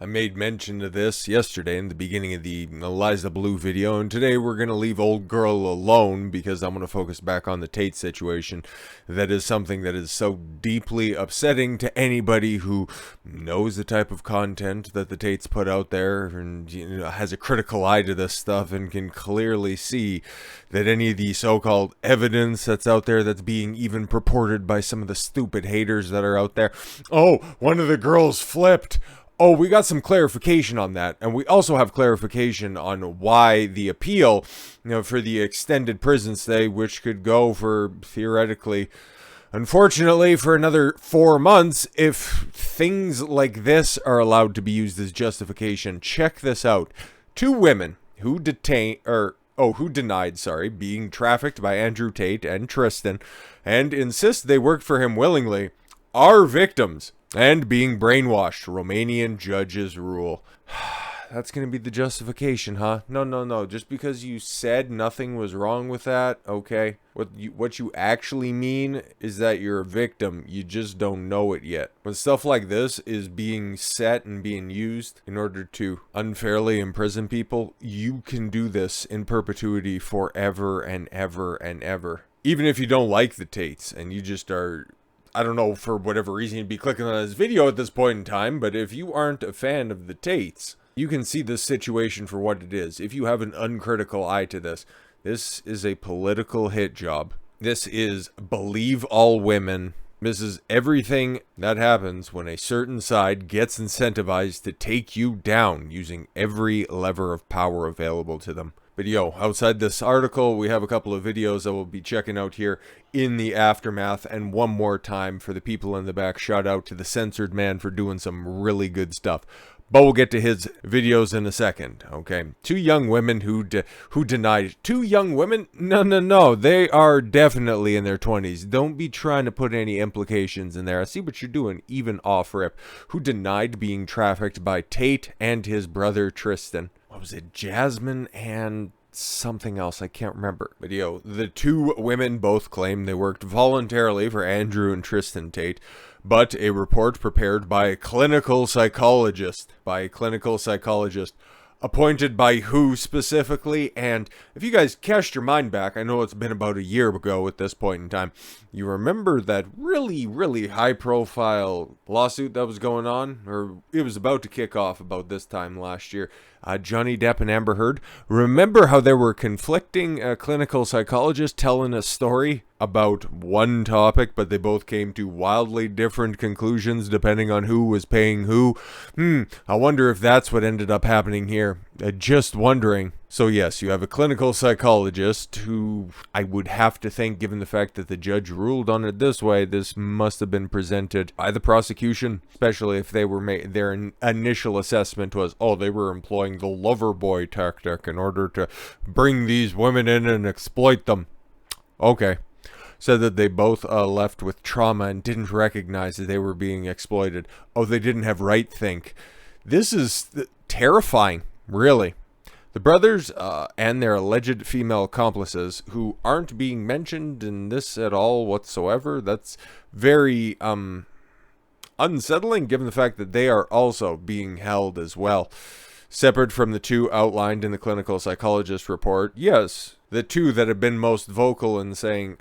I made mention of this yesterday in the beginning of the Eliza Blue video, and today we're going to leave old girl alone because I'm going to focus back on the Tate situation. That is something that is so deeply upsetting to anybody who knows the type of content that the Tates put out there and has a critical eye to this stuff and can clearly see that any of the so-called evidence that's out there that's being even purported by some of the stupid haters that are out there. Oh, one of the girls flipped. Oh, we got some clarification on that, and we also have clarification on why the appeal, for the extended prison stay, which could go for, theoretically, unfortunately, for another 4 months, if things like this are allowed to be used as justification. Check this out. 2 women who denied, being trafficked by Andrew Tate and Tristan, and insist they worked for him willingly, are victims. And being brainwashed, Romanian judges rule. That's going to be the justification, huh? No. Just because you said nothing was wrong with that, okay? What you actually mean is that you're a victim. You just don't know it yet. When stuff like this is being set and being used in order to unfairly imprison people, you can do this in perpetuity forever and ever and ever. Even if you don't like the Tates and you just are... I don't know, for whatever reason you'd be clicking on this video at this point in time, but if you aren't a fan of the Tates, you can see this situation for what it is. If you have an uncritical eye to this, this is a political hit job. This is believe all women. This is everything that happens when a certain side gets incentivized to take you down using every lever of power available to them. But outside this article, we have a couple of videos that we'll be checking out here in the aftermath. And one more time for the people in the back, shout out to the censored man for doing some really good stuff. But we'll get to his videos in a second, okay? 2 young women who denied. 2 young women? No. They are definitely in their 20s. Don't be trying to put any implications in there. I see what you're doing, even off rip. Who denied being trafficked by Tate and his brother Tristan. What was it? Jasmine and something else. I can't remember. But the 2 women both claim they worked voluntarily for Andrew and Tristan Tate. But a report prepared by a clinical psychologist. Appointed by who specifically? And if you guys cast your mind back, I know it's been about a year ago at this point in time, you remember that really, really high-profile lawsuit that was going on? Or it was about to kick off about this time last year. Johnny Depp and Amber Heard. Remember how there were conflicting clinical psychologists telling a story about one topic, but they both came to wildly different conclusions depending on who was paying who? I wonder if that's what ended up happening here. Just wondering. So yes, you have a clinical psychologist who I would have to think, given the fact that the judge ruled on it this way, this must have been presented by the prosecution, especially if they were their initial assessment was, they were employing the lover boy tactic in order to bring these women in and exploit them. Okay. Said that they both left with trauma and didn't recognize that they were being exploited. They didn't have right think. This is terrifying, really. The brothers and their alleged female accomplices, who aren't being mentioned in this at all whatsoever, that's very unsettling given the fact that they are also being held as well. Separate from the 2 outlined in the clinical psychologist report, yes, the 2 that have been most vocal in saying,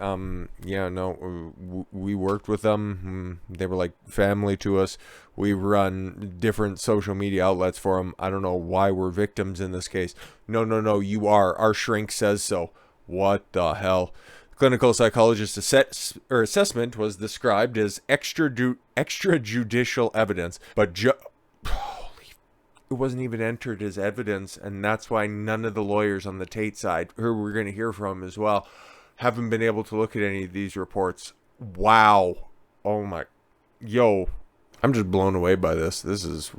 we worked with them, they were like family to us, we run different social media outlets for them, I don't know why we're victims in this case. No, you are, our shrink says so. What the hell? Clinical psychologist assessment was described as extrajudicial evidence, but it wasn't even entered as evidence, and that's why none of the lawyers on the Tate side, who we're going to hear from as well, haven't been able to look at any of these reports. Wow. Oh my. I'm just blown away by this. This is...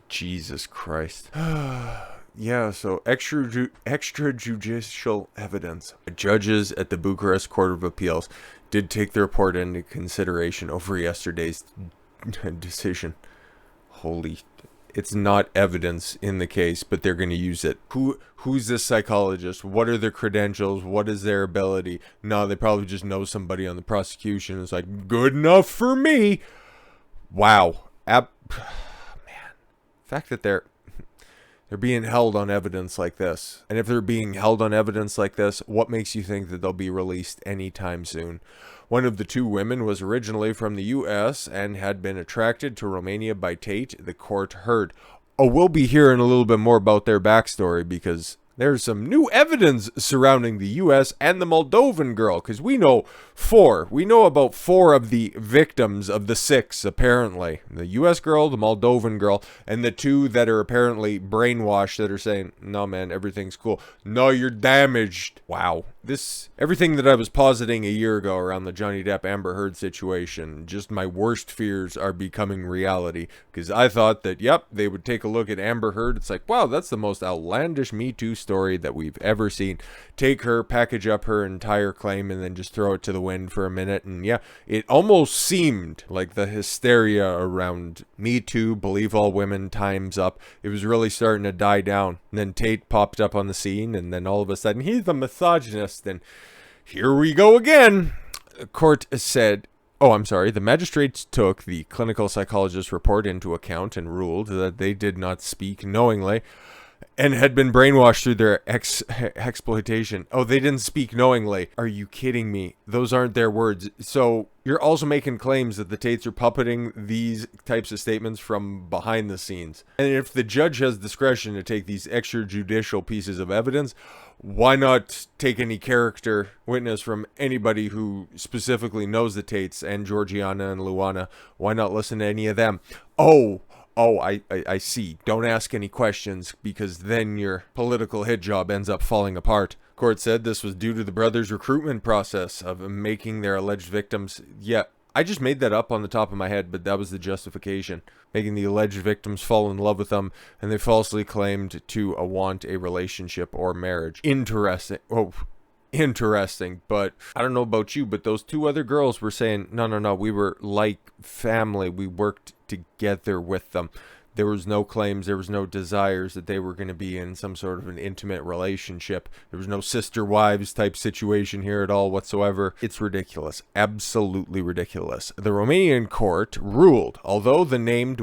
Jesus Christ. Yeah, so extrajudicial evidence. Judges at the Bucharest Court of Appeals did take the report into consideration over yesterday's decision. It's not evidence in the case, but they're going to use it. Who's this psychologist? What are their credentials? What is their ability? No, they probably just know somebody on the prosecution. It's like, good enough for me. Wow. Man. The fact that they're being held on evidence like this. And if they're being held on evidence like this, what makes you think that they'll be released anytime soon? One of the two women was originally from the U.S. and had been attracted to Romania by Tate, the court heard. Oh, we'll be hearing a little bit more about their backstory because there's some new evidence surrounding the U.S. and the Moldovan girl, because we know about four of the victims of the six, apparently. The U.S. girl, the Moldovan girl, and the two that are apparently brainwashed that are saying, no, man, everything's cool. No, you're damaged. Wow. Everything that I was positing a year ago around the Johnny Depp Amber Heard situation, just my worst fears are becoming reality. Because I thought that, yep, they would take a look at Amber Heard. It's like, wow, that's the most outlandish Me Too story that we've ever seen. Take her, package up her entire claim, and then just throw it to the wind for a minute. And yeah, it almost seemed like the hysteria around Me Too, believe all women, time's up. It was really starting to die down. And then Tate popped up on the scene, and then all of a sudden, he's a misogynist. And here we go again. The court said, the magistrates took the clinical psychologist's report into account and ruled that they did not speak knowingly and had been brainwashed through their exploitation. Oh, they didn't speak knowingly. Are you kidding me? Those aren't their words. So you're also making claims that the Tates are puppeting these types of statements from behind the scenes. And if the judge has discretion to take these extrajudicial pieces of evidence, why not take any character witness from anybody who specifically knows the Tates and Georgiana and Luana? Why not listen to any of them? I see. Don't ask any questions because then your political hit job ends up falling apart. Court said this was due to the brothers' recruitment process of making their alleged victims. Yeah, I just made that up on the top of my head, but that was the justification. Making the alleged victims fall in love with them, and they falsely claimed to want a relationship or marriage. Interesting. Interesting, but I don't know about you, but those two other girls were saying, no, we were like family. We worked together with them. There was no claims, there was no desires that they were going to be in some sort of an intimate relationship. There was no sister wives type situation here at all whatsoever. It's ridiculous. Absolutely ridiculous. The Romanian court ruled, although the named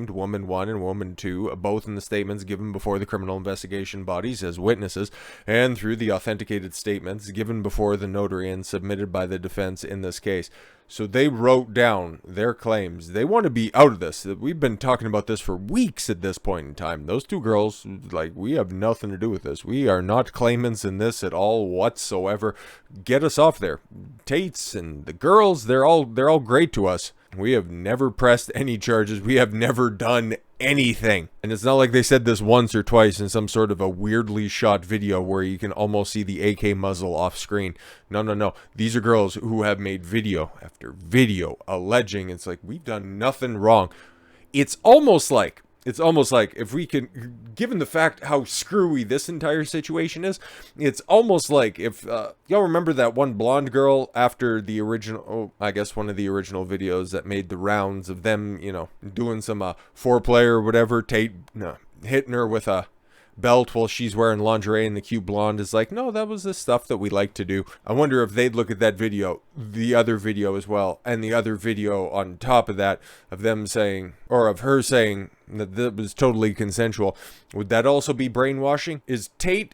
Woman 1 and Woman 2, both in the statements given before the criminal investigation bodies as witnesses, and through the authenticated statements given before the notary and submitted by the defense in this case. So they wrote down their claims. They want to be out of this. We've been talking about this for weeks at this point in time. Those two girls, we have nothing to do with this. We are not claimants in this at all whatsoever. Get us off there. Tates and the girls, they're all great to us. We have never pressed any charges. We have never done anything. And it's not like they said this once or twice in some sort of a weirdly shot video where you can almost see the AK muzzle off screen. No. These are girls who have made video after video alleging it's like we've done nothing wrong. It's almost like if we can, given the fact how screwy this entire situation is, it's almost like if, y'all remember that one blonde girl after the original, one of the original videos that made the rounds of them, doing some foreplay or whatever, Tate hitting her with a belt while she's wearing lingerie, and the cute blonde is like, no, that was the stuff that we like to do. I wonder if they'd look at that video, the other video as well, and the other video on top of that of them saying, or of her saying that that was totally consensual. Would that also be brainwashing? Is Tate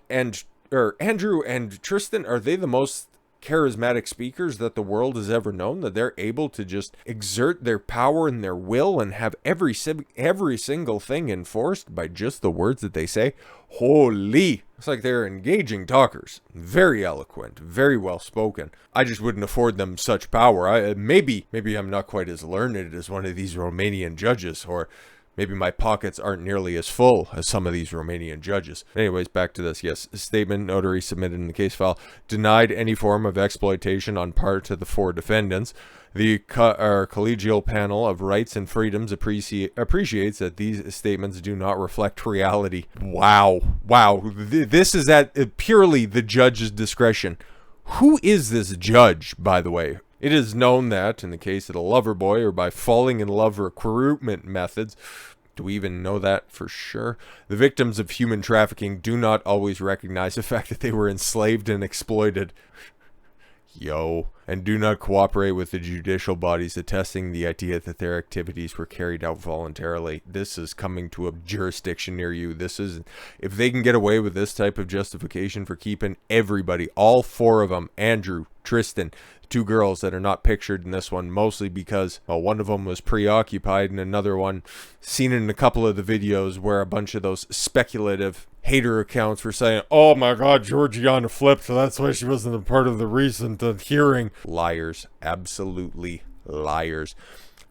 or Andrew and Tristan, are they the most charismatic speakers that the world has ever known, that they're able to just exert their power and their will and have every single thing enforced by just the words that they say? Holy, it's like they're engaging talkers, very eloquent, very well spoken. I just wouldn't afford them such power. Maybe I'm not quite as learned as one of these Romanian judges, or maybe my pockets aren't nearly as full as some of these Romanian judges. Anyways, back to this. Yes, statement notary submitted in the case file denied any form of exploitation on part of the four defendants. The collegial panel of rights and freedoms appreciates that these statements do not reflect reality. Wow. This is at purely the judge's discretion. Who is this judge, by the way? It is known that, in the case of the lover boy, or by falling in love recruitment methods, do we even know that for sure? The victims of human trafficking do not always recognize the fact that they were enslaved and exploited. and do not cooperate with the judicial bodies, attesting the idea that their activities were carried out voluntarily. This is coming to a jurisdiction near you. This is, if they can get away with this type of justification for keeping everybody, all four of them, Andrew, Tristan, two girls that are not pictured in this one, mostly because, well, one of them was preoccupied and another one seen in a couple of the videos where a bunch of those speculative hater accounts were saying, oh my god, Georgiana flipped, so that's why she wasn't a part of the recent hearing. Liars. Absolutely liars.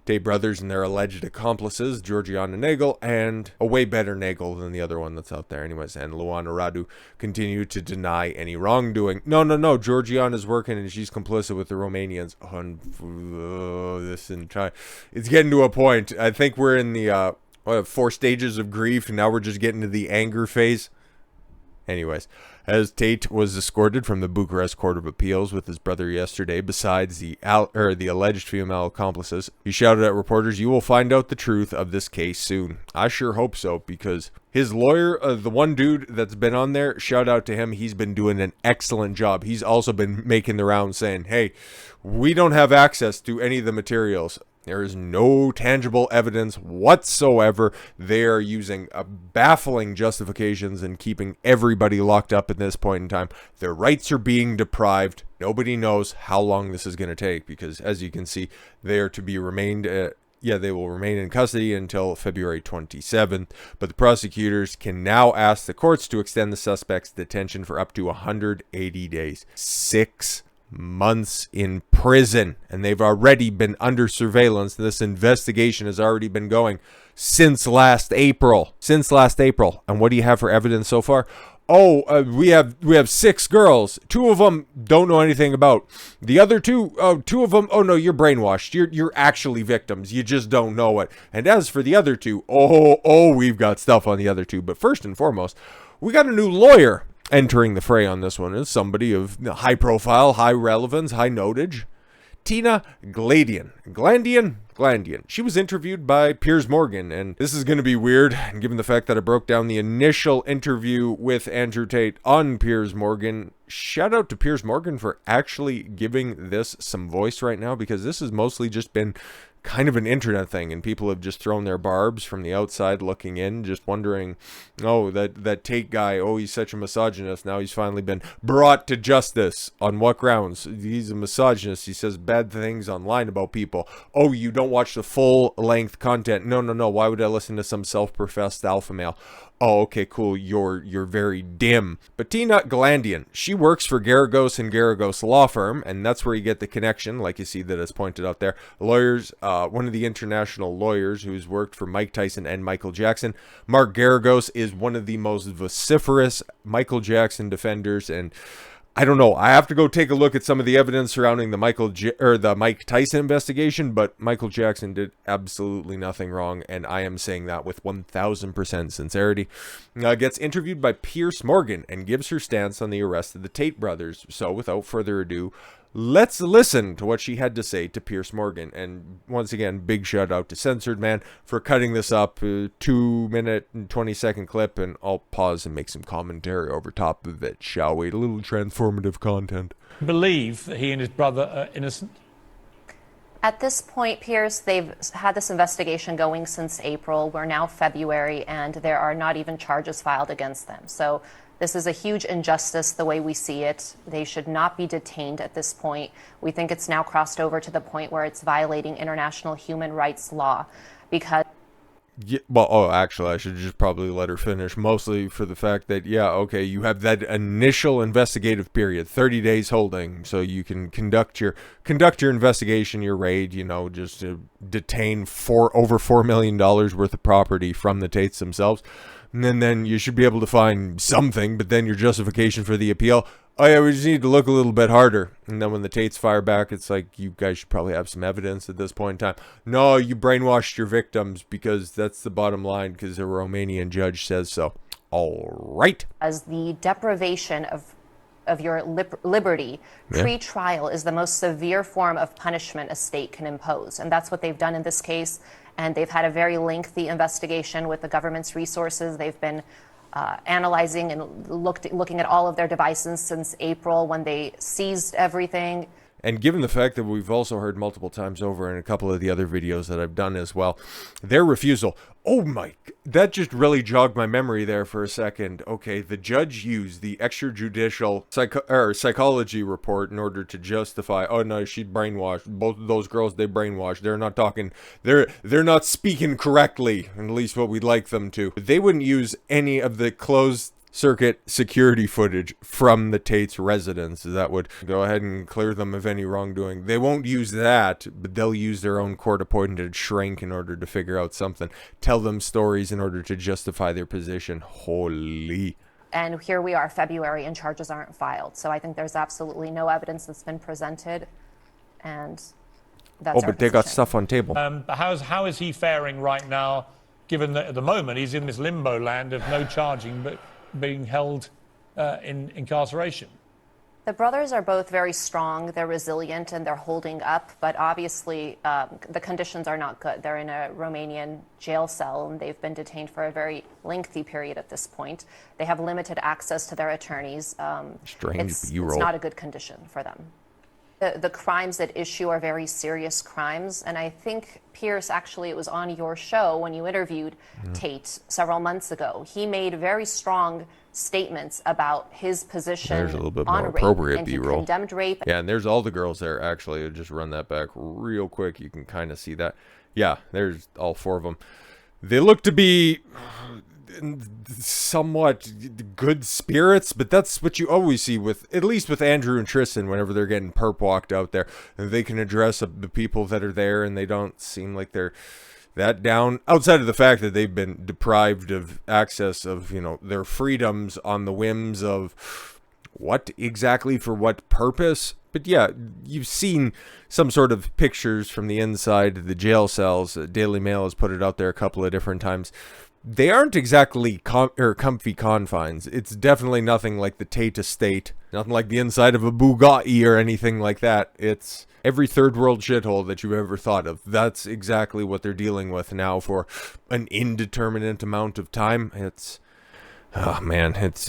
Tate brothers and their alleged accomplices, Georgiana Nagel, and a way better Nagel than the other one that's out there anyways, and Luana Radu, continue to deny any wrongdoing. No, Georgiana's working and she's complicit with the Romanians. It's getting to a point. I think we're in the 4 stages of grief, and now we're just getting to the anger phase. Anyways, as Tate was escorted from the Bucharest Court of Appeals with his brother yesterday, besides the alleged female accomplices, he shouted at reporters, "You will find out the truth of this case soon." I sure hope so, because his lawyer, the one dude that's been on there, shout out to him. He's been doing an excellent job. He's also been making the rounds saying, hey, we don't have access to any of the materials. There is no tangible evidence whatsoever. They are using baffling justifications and keeping everybody locked up at this point in time. Their rights are being deprived. Nobody knows how long this is going to take because, as you can see, they are to be they will remain in custody until February 27th. But the prosecutors can now ask the courts to extend the suspect's detention for up to 180 days. 6 months in prison, and they've already been under surveillance. This investigation has already been going since last April. And what do you have for evidence so far? We have 6 girls. 2 of them don't know anything about. The other 2 of them, oh no, you're brainwashed. You're actually victims. You just don't know it. And as for the other 2, we've got stuff on the other 2. But first and foremost, we got a new lawyer entering the fray on this one. Is somebody of high profile, high relevance, high notage. Tina Glandian. She was interviewed by Piers Morgan, and this is going to be weird, given the fact that I broke down the initial interview with Andrew Tate on Piers Morgan. Shout out to Piers Morgan for actually giving this some voice right now, because this has mostly just been kind of an internet thing, and people have just thrown their barbs from the outside looking in, just wondering, that Tate guy, he's such a misogynist. Now he's finally been brought to justice. On what grounds? He's a misogynist. He says bad things online about people. Oh, you don't watch the full length content. No. Why would I listen to some self-professed alpha male? Oh, okay, cool. You're very dim. But Tina Glandian, she works for Garagos and Garagos law firm, and that's where you get the connection, like you see that it's pointed out there. Lawyers, one of the international lawyers who's worked for Mike Tyson and Michael Jackson. Mark Garagos is one of the most vociferous Michael Jackson defenders, and I don't know. I have to go take a look at some of the evidence surrounding the Mike Tyson investigation, but Michael Jackson did absolutely nothing wrong, and I am saying that with 1,000% sincerity. Gets interviewed by Piers Morgan and gives her stance on the arrest of the Tate brothers. So, without further ado, let's listen to what she had to say to Piers Morgan. And once again, big shout out to Censored Man for cutting this up, 2-minute and 20-second clip, and I'll pause and make some commentary over top of it, shall we? A little transformative content. Believe that he and his brother are innocent? At this point, Piers, they've had this investigation going since April. We're now February, and there are not even charges filed against them. So this is a huge injustice the way we see it. They should not be detained at this point. We think it's now crossed over to the point where it's violating international human rights law because... Yeah, well, actually, I should just probably let her finish, mostly for the fact that, you have that initial investigative period, 30 days holding, so you can conduct your investigation, your raid, just to detain over $4 million worth of property from the Tates themselves. And then you should be able to find something, but then your justification for the appeal, we just need to look a little bit harder. And then when the Tates fire back, it's like, you guys should probably have some evidence at this point in time. No, you brainwashed your victims, because that's the bottom line, because a Romanian judge says so. All right. As the deprivation of your liberty, pre-trial is the most severe form of punishment a state can impose. And that's what they've done in this case. And they've had a very lengthy investigation with the government's resources. They've been analyzing and looking at all of their devices since April when they seized everything. And given the fact that we've also heard multiple times over in a couple of the other videos that I've done as well, their refusal. Oh my, that just really jogged my memory there for a second. Okay, the judge used the extrajudicial psychology report in order to justify, oh no, she brainwashed. Both of those girls, they brainwashed. They're not talking, they're not speaking correctly, at least what we'd like them to. They wouldn't use any of the closed circuit security footage from the Tate's residence that would go ahead and clear them of any wrongdoing. They won't use that, but they'll use their own court-appointed shrink in order to figure out something. Tell them stories in order to justify their position. Holy. And here we are, February, and charges aren't filed. So I think there's absolutely no evidence that's been presented, and that's our but they got position. stuff on table. How is he faring right now, given that at the moment he's in this limbo land of no charging but being held in incarceration? The brothers are both very strong, they're resilient, and they're holding up, but obviously the conditions are not good. They're in a Romanian jail cell, and they've been detained for a very lengthy period at this point. They have limited access to their attorneys. It's not a good condition for them. The crimes at issue are very serious crimes, and I think, Pierce, actually, it was on your show when you interviewed Tate several months ago. He made very strong statements about his position There's a little bit on more rape, appropriate and he B-roll. condemned rape. Yeah, and there's all the girls there, actually. I'll just run that back real quick. You can kind of see that. Yeah, there's all four of them. They look to be somewhat good spirits, but that's what you always see with, at least with Andrew and Tristan, whenever they're getting perp walked out there. And they can address the people that are there, and they don't seem like they're that down, outside of the fact that they've been deprived of access of, you know, their freedoms on the whims of what exactly, for what purpose. But yeah, you've seen some sort of pictures from the inside of the jail cells. Daily Mail has put it out there a couple of different times. They aren't exactly comfy confines. It's definitely nothing like the Tate estate, nothing like the inside of a Bugatti or anything like that. It's every third world shithole that you've ever thought of. That's exactly what they're dealing with now for an indeterminate amount of time. It's, oh man, it's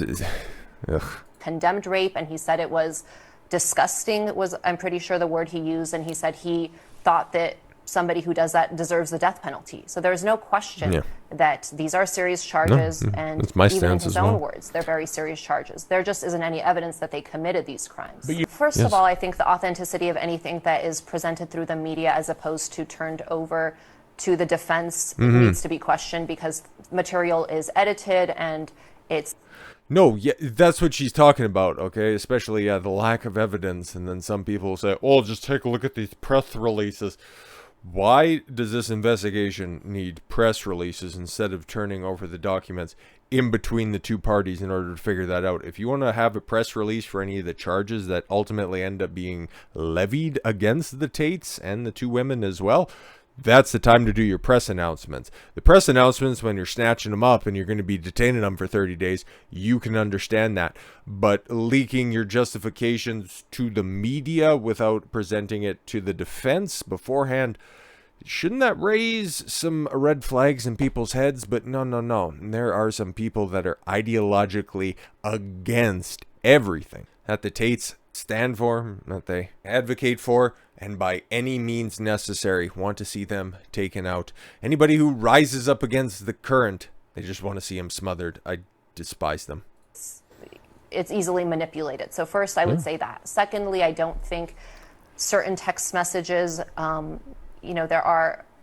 ugh. Condemned rape, and he said it was disgusting, was, I'm pretty sure, the word he used, and he said he thought that somebody who does that deserves the death penalty. So there's no question that these are serious charges, and that's my even in stance his as own well. words, they're very serious charges. There just isn't any evidence that they committed these crimes. But First of all, I think the authenticity of anything that is presented through the media as opposed to turned over to the defense needs to be questioned, because material is edited and it's... No, yeah, that's what she's talking about, okay? Especially, the lack of evidence. And then some people say, oh, just take a look at these press releases. Why does this investigation need press releases instead of turning over the documents in between the two parties in order to figure that out? If you want to have a press release for any of the charges that ultimately end up being levied against the Tates and the two women as well, that's the time to do your press announcements. The press announcements, when you're snatching them up and you're going to be detaining them for 30 days, you can understand that. But leaking your justifications to the media without presenting it to the defense beforehand, shouldn't that raise some red flags in people's heads? But no. There are some people that are ideologically against everything that the Tates stand for, that they advocate for, and by any means necessary want to see them taken out. Anybody who rises up against the current, they just want to see them smothered. I despise them. It's easily manipulated. So first, I would say that. Secondly, I don't think certain text messages, I'm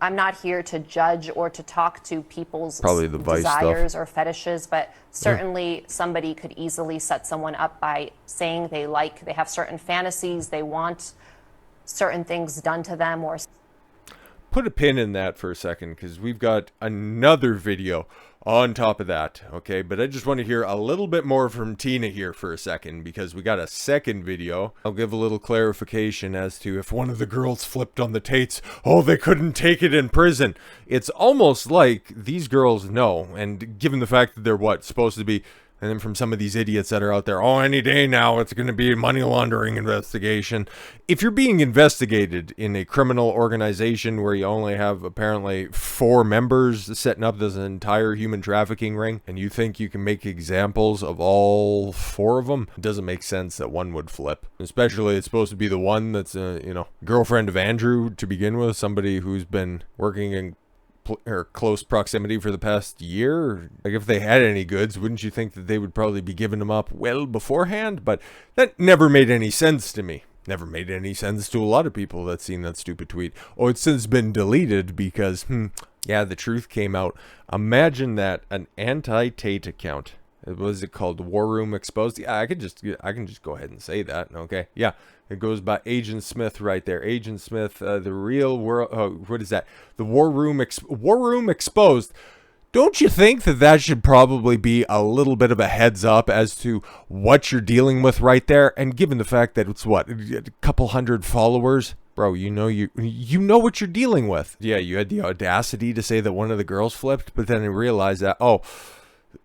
not here to judge or to talk to people's Probably the Vice desires stuff. or fetishes, but certainly somebody could easily set someone up by saying they have certain fantasies, they want certain things done to them, or... Put a pin in that for a second, because we've got another video on top of that, okay? But I just want to hear a little bit more from Tina here for a second, because we got a second video. I'll give a little clarification as to if one of the girls flipped on the Tates, oh, they couldn't take it in prison. It's almost like these girls know, and given the fact that they're supposed to be And then from some of these idiots that are out there, oh, any day now it's going to be a money laundering investigation. If you're being investigated in a criminal organization where you only have apparently 4 members setting up this entire human trafficking ring, and you think you can make examples of all 4 of them, it doesn't make sense that one would flip. Especially it's supposed to be the one that's, girlfriend of Andrew to begin with, somebody who's been working in or close proximity for the past year. Like, if they had any goods, wouldn't you think that they would probably be giving them up well beforehand? But that never made any sense to me. Never made any sense to a lot of people that seen that stupid tweet. Oh, it's since been deleted because, the truth came out. Imagine that, an anti-Tate account. What was it called? War Room Exposed? Yeah, I can just go ahead and say that. Okay, yeah. It goes by Agent Smith right there. Agent Smith, the real world. What is that? The War Room Exposed. Don't you think that should probably be a little bit of a heads up as to what you're dealing with right there? And given the fact that it's a couple hundred followers, bro, you know what you're dealing with. Yeah, you had the audacity to say that one of the girls flipped, but then you realized that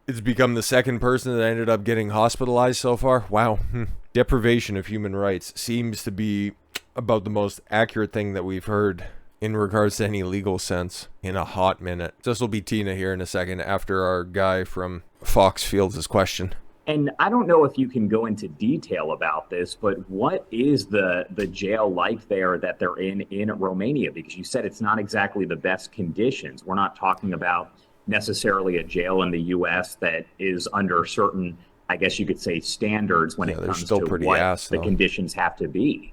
it's become the second person that ended up getting hospitalized so far. Wow. Deprivation of human rights seems to be about the most accurate thing that we've heard in regards to any legal sense in a hot minute. This will be Tina here in a second after our guy from Fox fields his question. And I don't know if you can go into detail about this, but what is the jail like there that they're in Romania? Because you said it's not exactly the best conditions. We're not talking about necessarily a jail in the U.S. that is under certain, I guess you could say, standards when it comes to what the conditions have to be.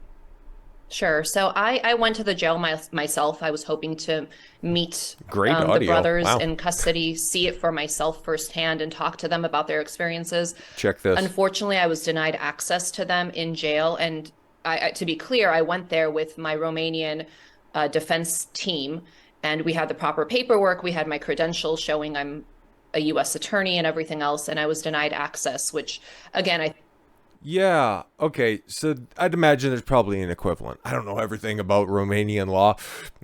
Sure. So I went to the jail myself. I was hoping to meet the brothers in custody, see it for myself firsthand, and talk to them about their experiences. Check this. Unfortunately, I was denied access to them in jail. And to be clear, I went there with my Romanian defense team, and we had the proper paperwork. We had my credentials showing I'm a U.S. attorney and everything else, and I was denied access, which, again, Yeah, okay, so I'd imagine there's probably an equivalent. I don't know everything about Romanian law.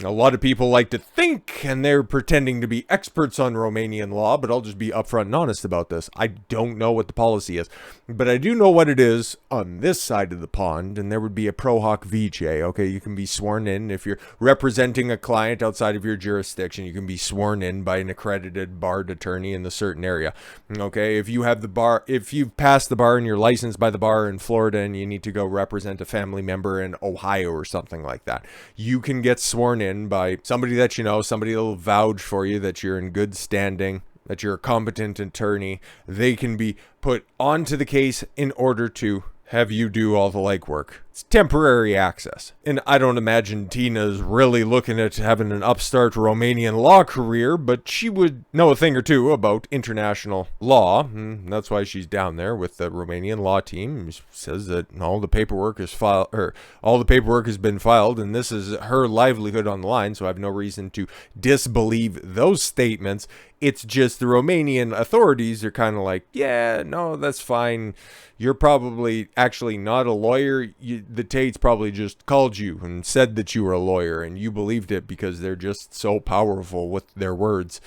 A lot of people like to think, and they're pretending to be experts on Romanian law, but I'll just be upfront and honest about this. I don't know what the policy is, but I do know what it is on this side of the pond, and there would be a pro hoc vice, okay? You can be sworn in if you're representing a client outside of your jurisdiction. You can be sworn in by an accredited barred attorney in the certain area, okay? If you've passed the bar and you're licensed by the bar in Florida and you need to go represent a family member in Ohio or something like that, you can get sworn in by somebody that you know, somebody that'll vouch for you that you're in good standing, that you're a competent attorney. They can be put onto the case in order to have you do all the legwork. It's temporary access. And I don't imagine Tina's really looking at having an upstart Romanian law career, but she would know a thing or two about international law. And that's why she's down there with the Romanian law team. She says that all the paperwork is all the paperwork has been filed, and this is her livelihood on the line, so I have no reason to disbelieve those statements. It's just the Romanian authorities are kind of like, yeah, no, that's fine. You're probably actually not a lawyer. The Tates probably just called you and said that you were a lawyer, and you believed it because they're just so powerful with their words.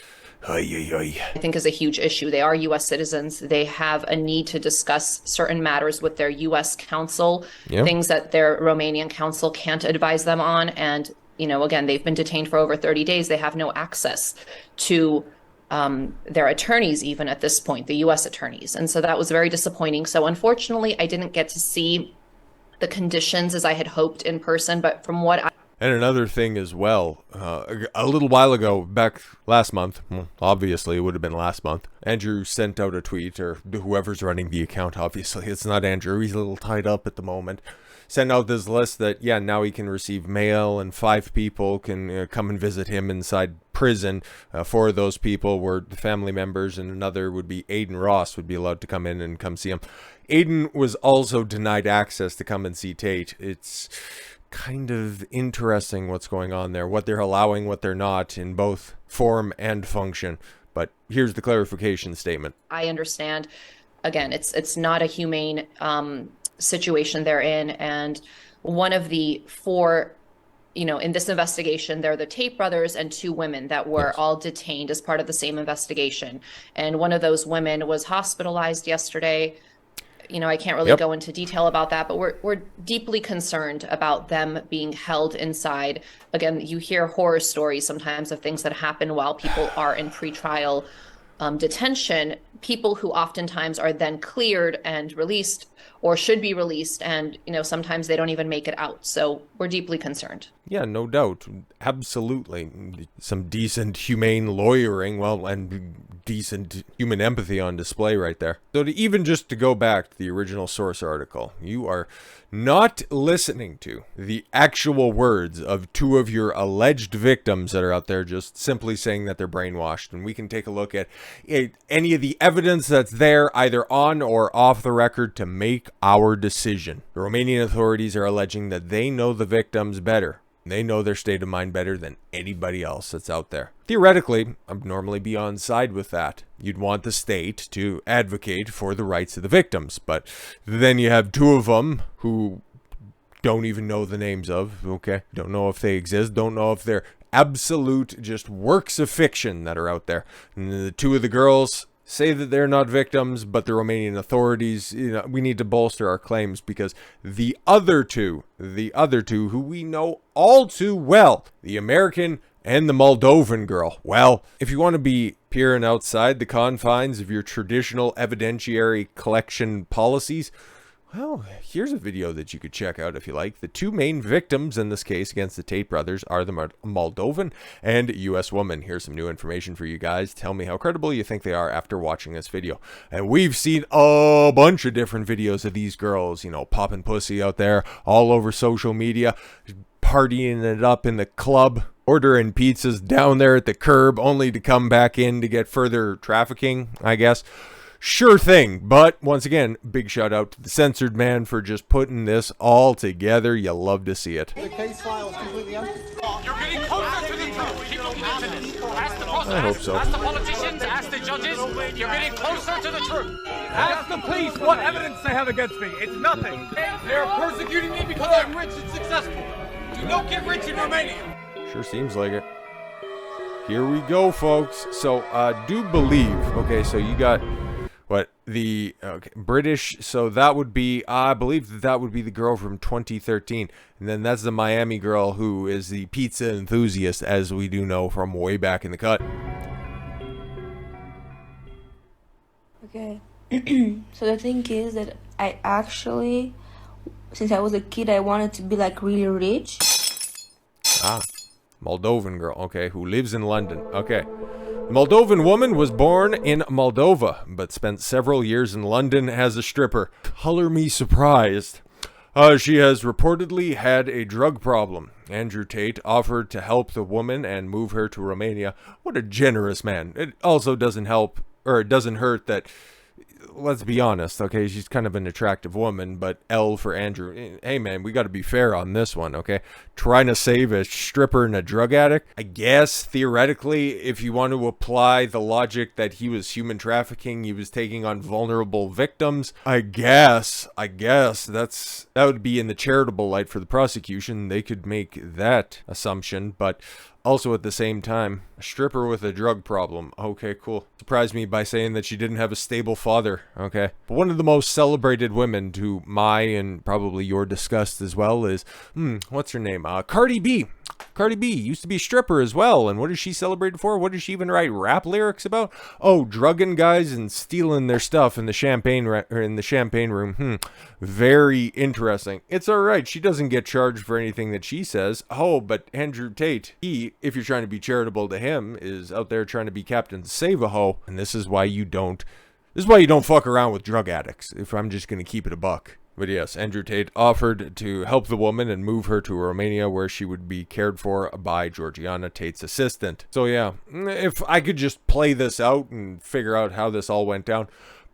I think is a huge issue. They are U.S. citizens. They have a need to discuss certain matters with their U.S. counsel, things that their Romanian counsel can't advise them on. And, again, they've been detained for over 30 days. They have no access to their attorneys, even at this point, the U.S. attorneys. And so that was very disappointing. So unfortunately, I didn't get to see the conditions as I had hoped in person, but from what And another thing as well, a little while ago, back last month, obviously it would have been last month, Andrew sent out a tweet, or whoever's running the account, obviously it's not Andrew, he's a little tied up at the moment, sent out this list that, now he can receive mail, and 5 people can come and visit him inside prison. 4 of those people were the family members, and another would be Aiden Ross would be allowed to come in and come see him. Aiden was also denied access to come and see Tate. It's kind of interesting what's going on there, what they're allowing, what they're not, in both form and function. But here's the clarification statement. I understand. Again, it's not a humane situation they're in, and one of the 4 in this investigation, there are the Tate brothers and two women that were all detained as part of the same investigation. And one of those women was hospitalized yesterday. I can't really go into detail about that, but we're deeply concerned about them being held inside. Again, you hear horror stories sometimes of things that happen while people are in pretrial detention, people who oftentimes are then cleared and released or should be released, and sometimes they don't even make it out. So we're deeply concerned. Yeah, no doubt. Absolutely. Some decent, humane lawyering, and decent human empathy on display right there. So even just to go back to the original source article, you are not listening to the actual words of two of your alleged victims that are out there just simply saying that they're brainwashed. And we can take a look at any of the evidence that's there, either on or off the record, to make our decision. The Romanian authorities are alleging that they know the victims better. They know their state of mind better than anybody else that's out there. Theoretically, I'd normally be on side with that. You'd want the state to advocate for the rights of the victims, but then you have two of them who don't even know the names of, don't know if they exist, don't know if they're absolute just works of fiction that are out there. And the two of the girls say that they're not victims, but the Romanian authorities, we need to bolster our claims because the other two who we know all too well, the American and the Moldovan girl. Well, if you want to be peering outside the confines of your traditional evidentiary collection policies, well, here's a video that you could check out if you like. The two main victims in this case against the Tate brothers are the Moldovan and U.S. woman. Here's some new information for you guys. Tell me how credible you think they are after watching this video. And we've seen a bunch of different videos of these girls, popping pussy out there all over social media, partying it up in the club, ordering pizzas down there at the curb, only to come back in to get further trafficking, I guess. Sure thing, but once again, big shout out to the censored man for just putting this all together. You love to see it. The case file is completely empty. You're getting closer to the truth. Keep looking into this. Ask the prosecutors, I hope so. ask the politicians, ask the judges. You're getting closer to the truth. Ask the police what evidence they have against me. It's nothing. They're persecuting me because I'm rich and successful. You don't get rich in Romania. Sure seems like it. Here we go, folks. So, do believe. Okay, so you got the British. So that would be, I believe that would be the girl from 2013. And then that's the Miami girl who is the pizza enthusiast, as we do know from way back in the cut. Okay. So the thing is that I actually, since I was a kid, I wanted to be like really rich. Moldovan girl, okay, who lives in London. Okay. The Moldovan woman was born in Moldova, but spent several years in London as a stripper. Color me surprised. She has reportedly had a drug problem. Andrew Tate offered to help the woman and move her to Romania. What a generous man. It also doesn't help, or it doesn't hurt that, let's be honest, okay, she's kind of an attractive woman, but L for Andrew. Hey, man, we got to be fair on this one, okay? Trying to save a stripper and a drug addict? I guess, theoretically, if you want to apply the logic that he was human trafficking, he was taking on vulnerable victims, I guess that would be in the charitable light for the prosecution. They could make that assumption, but also at the same time, a stripper with a drug problem. Okay, cool. Surprised me by saying that she didn't have a stable father. Okay. But one of the most celebrated women, to my and probably your disgust as well, is, what's her name? Cardi B. Cardi B used to be a stripper as well. And what is she celebrated for? What does she even write rap lyrics about? Oh, drugging guys and stealing their stuff in the champagne room. Very interesting. It's all right. She doesn't get charged for anything that she says. Oh, but Andrew Tate, he, if you're trying to be charitable to him, is out there trying to be Captain Save-A-Ho. And this is why you don't fuck around with drug addicts, if I'm just going to keep it a buck. But yes, Andrew Tate offered to help the woman and move her to Romania, where she would be cared for by Georgiana, Tate's assistant. So yeah, if I could just play this out and figure out how this all went down.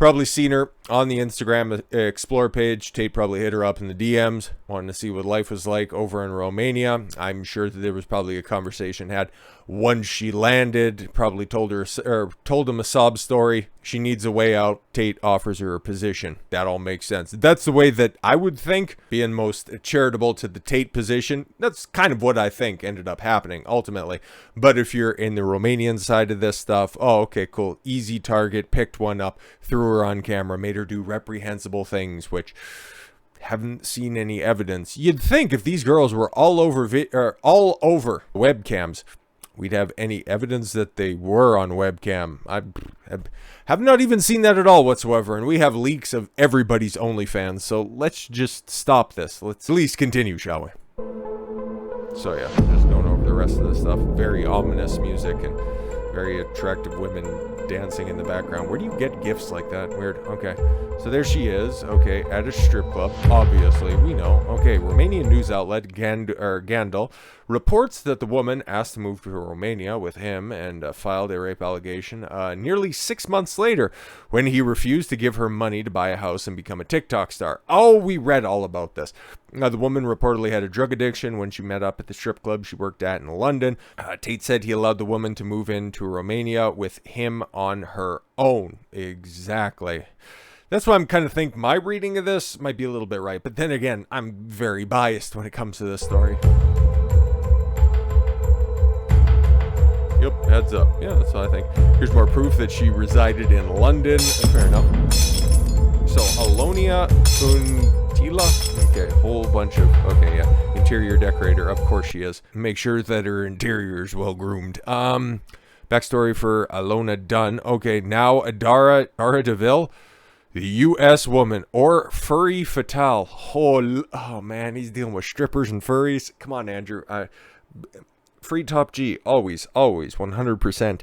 Probably seen her on the Instagram Explore page. Tate probably hit her up in the DMs, wanting to see what life was like over in Romania. I'm sure that there was probably a conversation had once she landed. Probably told him a sob story. She needs a way out. Tate offers her a position. That all makes sense. That's the way that I would think, being most charitable to the Tate position. That's kind of what I think ended up happening ultimately. But if you're in the Romanian side of this stuff, oh, okay, cool. Easy target, picked one up, threw her on camera, made her do reprehensible things, which haven't seen any evidence. You'd think if these girls were all over webcams, we'd have any evidence that they were on webcam. I have not even seen that at all whatsoever, and we have leaks of everybody's OnlyFans, so let's just stop this. Let's at least continue, shall we? So yeah, just going over the rest of this stuff. Very ominous music and very attractive women dancing in the background. Where do you get gifts like that? Weird. Okay, so there she is. Okay, at a strip club. Obviously, we know. Okay, Romanian news outlet Glandian reports that the woman asked to move to Romania with him and filed a rape allegation nearly 6 months later when he refused to give her money to buy a house and become a TikTok star. Oh, we read all about this. The woman reportedly had a drug addiction when she met up at the strip club she worked at in London. Tate said he allowed the woman to move into Romania with him on her own. Exactly. That's why I'm kind of think my reading of this might be a little bit right. But then again, I'm very biased when it comes to this story. Yep, heads up. Yeah, that's what I think. Here's more proof that she resided in London. Fair enough. So, Alonia Untila. Okay, whole bunch of... Okay, yeah. Interior decorator. Of course she is. Make sure that her interior is well groomed. Backstory for Alona Dunn. Okay, now Adara DeVille. The U.S. woman, or furry fatale. Oh, man, he's dealing with strippers and furries. Come on, Andrew. Free top G. Always, 100%.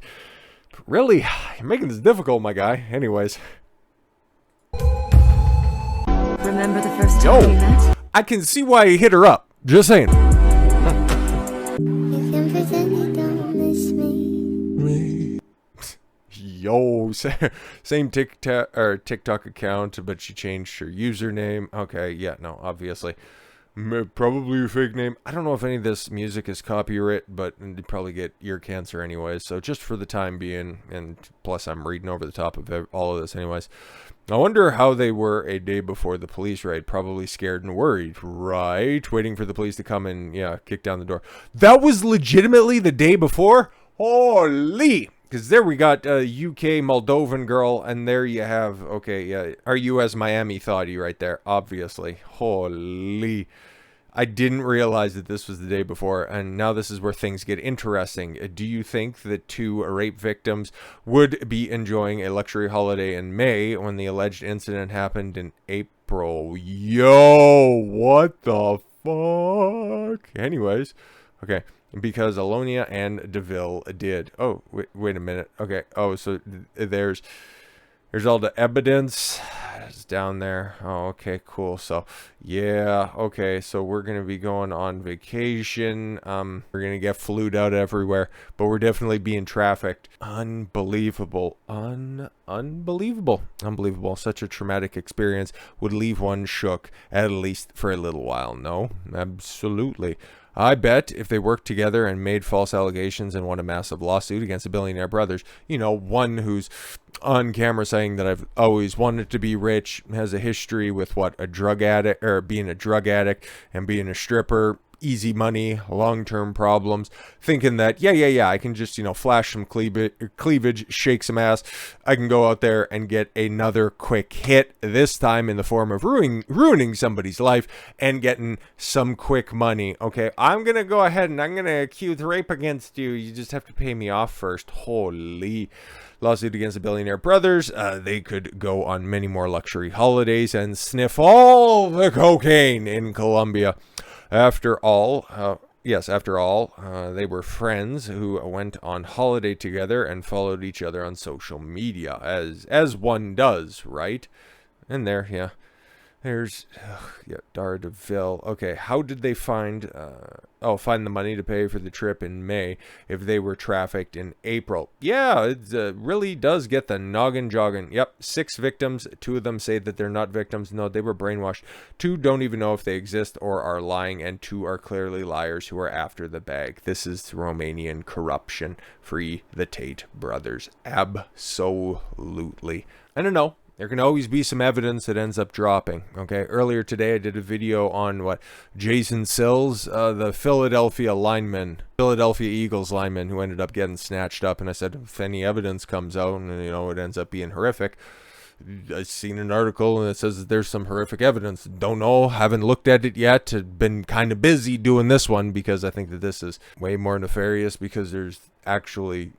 Really? You're making this difficult, my guy. Anyways. Remember the first time we met? I can see why he hit her up. Just saying. You can pretend you don't miss me. Yo, same TikTok account, but she changed her username. Okay, yeah, no, obviously. Probably a fake name. I don't know if any of this music is copyright, but you'd probably get ear cancer anyways. So just for the time being, and plus I'm reading over the top of all of this anyways. I wonder how they were a day before the police raid. Probably scared and worried, right? Waiting for the police to come and, yeah, kick down the door. That was legitimately the day before? Holy! Because there we got a UK Moldovan girl, and there you have, okay, yeah, our US Miami thotty right there, obviously. Holy. I didn't realize that this was the day before, and now this is where things get interesting. Do you think that two rape victims would be enjoying a luxury holiday in May when the alleged incident happened in April? Yo, what the fuck? Anyways, okay. Because Alonia and DeVille did. Oh, wait a minute. Okay. Oh, so there's all the evidence. It's down there. Oh, okay, cool. So, yeah. Okay, so we're going to be going on vacation. We're going to get flued out everywhere. But we're definitely being trafficked. Unbelievable. Unbelievable. Unbelievable. Such a traumatic experience would leave one shook, at least for a little while. No? Absolutely. I bet if they worked together and made false allegations and won a massive lawsuit against the billionaire brothers, you know, one who's on camera saying that I've always wanted to be rich, has a history with what, a drug addict, or being a drug addict and being a stripper, easy money, long-term problems, thinking that, yeah, I can just, you know, flash some cleavage, shake some ass. I can go out there and get another quick hit, this time in the form of ruining somebody's life and getting some quick money. Okay, I'm going to go ahead and I'm going to accuse rape against you. You just have to pay me off first. Holy. Lawsuit against the billionaire brothers. They could go on many more luxury holidays and sniff all the cocaine in Colombia. After all, they were friends who went on holiday together and followed each other on social media, as one does, right? And there, yeah. There's, yeah, Dara DeVille. Okay, how did they find, find the money to pay for the trip in May if they were trafficked in April? Yeah, it really does get the noggin jogging. Yep, 6 victims. 2 of them say that they're not victims. No, they were brainwashed. 2 don't even know if they exist or are lying, and 2 are clearly liars who are after the bag. This is Romanian corruption. Free the Tate brothers. Absolutely. I don't know. There can always be some evidence that ends up dropping, okay? Earlier today, I did a video on Jason Sills, the Philadelphia Eagles lineman who ended up getting snatched up. And I said, if any evidence comes out and, it ends up being horrific, I've seen an article and it says that there's some horrific evidence. Don't know, haven't looked at it yet. Been kind of busy doing this one because I think that this is way more nefarious because there's actually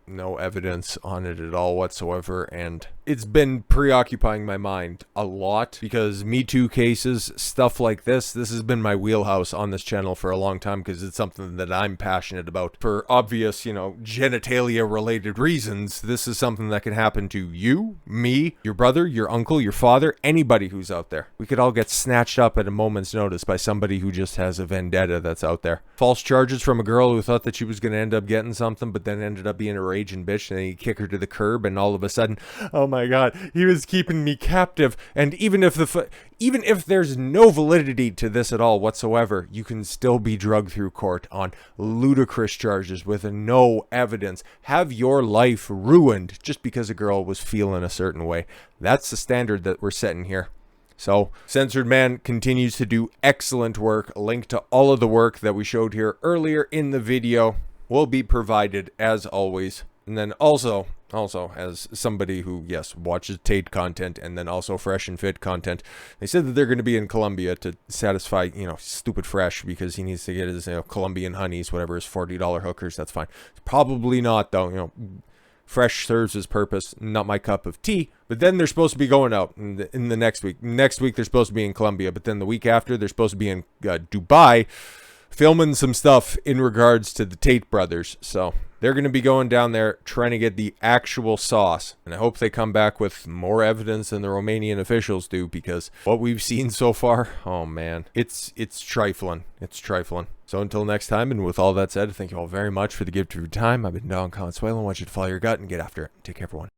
no evidence on it at all whatsoever, and it's been preoccupying my mind a lot because Me Too cases, stuff like this has been my wheelhouse on this channel for a long time because it's something that I'm passionate about for obvious, genitalia related reasons. This is something that can happen to you, me, your brother, your uncle, your father, anybody who's out there. We could all get snatched up at a moment's notice by somebody who just has a vendetta that's out there. False charges from a girl who thought that she was going to end up getting something but then ended up being a raging bitch, and then you kick her to the curb and all of a sudden, oh my god, he was keeping me captive. And even if there's no validity to this at all whatsoever, you can still be drugged through court on ludicrous charges with no evidence. Have your life ruined just because a girl was feeling a certain way. That's the standard that we're setting here. So, Censored Man continues to do excellent work. A link to all of the work that we showed here earlier in the video will be provided as always. And then also as somebody who, yes, watches Tate content and then also Fresh and Fit content, they said that they're going to be in Colombia to satisfy, stupid Fresh because he needs to get his Colombian honeys, whatever, his $40 hookers. That's fine. Probably not, though. Fresh serves his purpose, not my cup of tea. But then they're supposed to be going out in the next week. Next week they're supposed to be in Colombia, but then the week after they're supposed to be in Dubai filming some stuff in regards to the Tate brothers. So they're going to be going down there trying to get the actual sauce. And I hope they come back with more evidence than the Romanian officials do, because what we've seen so far, oh man, it's trifling. It's trifling. So until next time, and with all that said, thank you all very much for the gift of your time. I've been Don Consuelo. I want you to follow your gut and get after it. Take care, everyone.